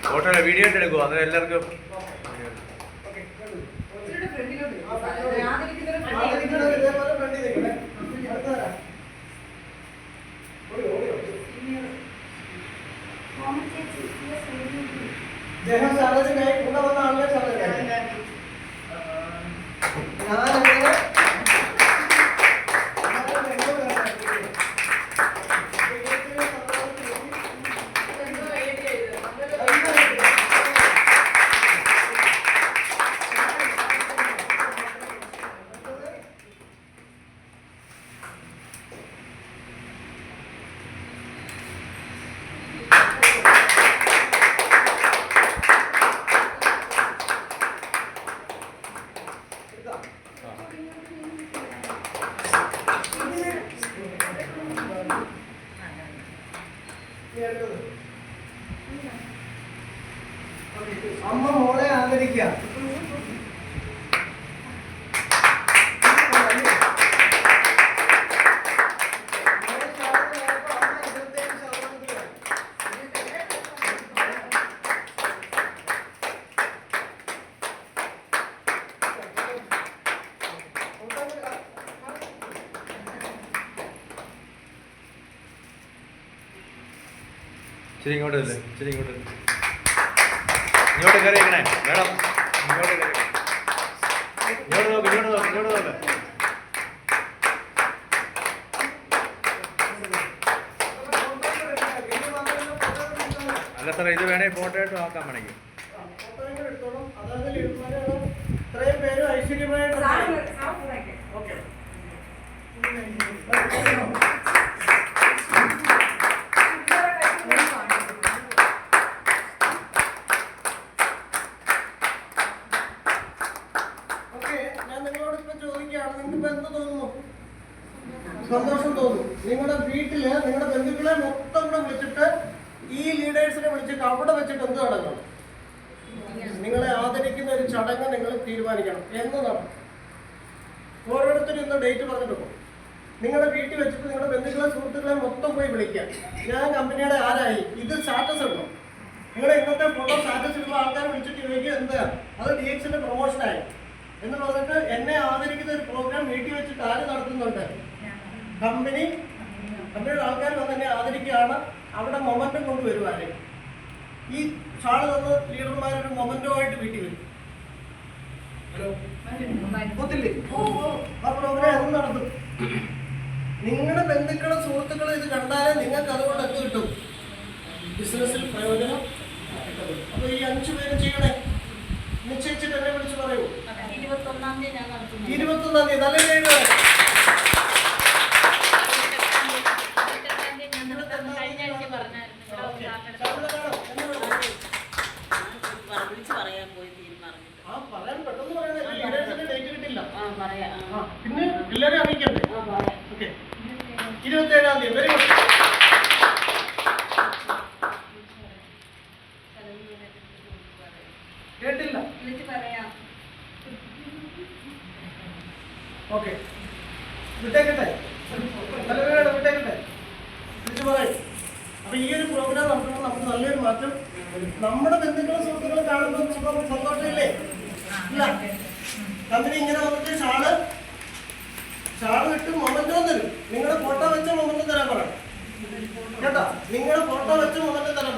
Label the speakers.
Speaker 1: Photo video ആയിട്ട് എടുക്കുമോ അത് എല്ലാവർക്കും
Speaker 2: ജനം സാധനത്തിനായി കൂടെ വന്ന ആളുകളെ സാധനം അമ്മ മോളെ ആദരിക്കുക.
Speaker 1: ശരി ഇങ്ങോട്ടല്ലേ ശരി ഇങ്ങോട്ട് കയറിയേക്കണേ മേഡം ഇങ്ങോട്ട് നോക്ക് അല്ല സാറേ ഇത് വേണേ ഫോട്ടോ ആയിട്ട് നോക്കാൻ വേണമെങ്കിൽ
Speaker 2: ഇത്രയും പേര് ഐശ്വര്യമായിട്ട് സന്തോഷം തോന്നും. നിങ്ങളുടെ വീട്ടില് നിങ്ങളുടെ ബന്ധുക്കളെ മൊത്തം കൂടെ വിളിച്ചിട്ട് ഈ ലീഡേഴ്സിനെ വിളിച്ചിട്ട് അവിടെ വെച്ചിട്ട് എന്ത് നടക്കണം? നിങ്ങളെ ആദരിക്കുന്ന ഒരു ചടങ്ങ് നിങ്ങൾ തീരുമാനിക്കണം എന്നതാണ്. ഓരോരുത്തരും ഇന്ന് ഡേറ്റ് പറഞ്ഞിട്ട് നിങ്ങളുടെ വീട്ടിൽ വെച്ചിട്ട് നിങ്ങളുടെ ബന്ധുക്കളെ സുഹൃത്തുക്കളെ മൊത്തം പോയി വിളിക്കാം. ഞാൻ കമ്പനിയുടെ ആരായി, ഇത് സ്റ്റാറ്റസ് ഉണ്ടോ? നിങ്ങളെ ഇന്നത്തെ ഫോട്ടോ സ്റ്റാറ്റസ് ഇടുന്ന ആൾക്കാരെ വിളിച്ചിട്ട് ചോദിക്കുക എന്താ അത് DXന്റെ പ്രൊമോഷനായി എന്ന് പറഞ്ഞിട്ട് എന്നെ ആദരിക്കുന്ന ഒരു പ്രോഗ്രാം വീട്ടിൽ വെച്ചിട്ട് ആര് നടത്തുന്നുണ്ട്? കമ്പനിയുടെ ആൾക്കാർ വന്ന് എന്നെ ആദരിക്കുകയാണ്. അവിടെ മൊമെന്റം കൊണ്ടുവരുവാന് ഈ ഷാള് തന്ന ലീഡർമാരൊരു മൊമെന്റോമായിട്ട് വീട്ടിൽ വരും. ഹലോ ഒത്തില്ലേ? ആ പ്രോഗ്രാം അത് നടത്തും. നിങ്ങളുടെ ബന്ധുക്കളും സുഹൃത്തുക്കളും ഇത് കണ്ടാലേ നിങ്ങൾക്ക് അതുകൊണ്ട് എന്ത് കിട്ടും? ബിസിനസ്സിൽ പ്രയോജനം. അപ്പൊ ഈ 5 പേര് ചെയ്യണേ. നിശ്ചയിച്ചിട്ട് എന്നെ വിളിച്ച് പറയൂ.
Speaker 3: 21-ാം തീയതി ഞാൻ നടത്തുന്നു.
Speaker 2: 21-ാം തീയതി നല്ല പേര് പിന്നെ എല്ലാവരും അറിയിക്കണ്ടേ? ഓക്കെ 27-ാം തീയതി. Very good. കേട്ടില്ല? ഓക്കെ വിട്ടേക്കട്ടെ. നല്ലവരാണ് വിട്ടേക്കട്ടെ. വിളിച്ചു പറയും. അപ്പൊ ഈ ഒരു പ്രോഗ്രാം നടത്തുമ്പോൾ നമുക്ക് നല്ലൊരു മാറ്റം. നമ്മുടെ ബന്ധുക്കളും സുഹൃത്തുക്കളും കാണുമ്പോൾ സന്തോഷമില്ലേ? ഇല്ല. കമ്പനി ഇങ്ങനെ വന്നിട്ട് ഷാള് ഇട്ട് മൊമെന്റോ തരും. നിങ്ങളുടെ ഫോട്ടോ വെച്ച മൊമെന്റോ തരാൻ പറയണം കേട്ടോ. നിങ്ങളുടെ ഫോട്ടോ വെച്ച മൊമെന്റോ തരാൻ പറയണം.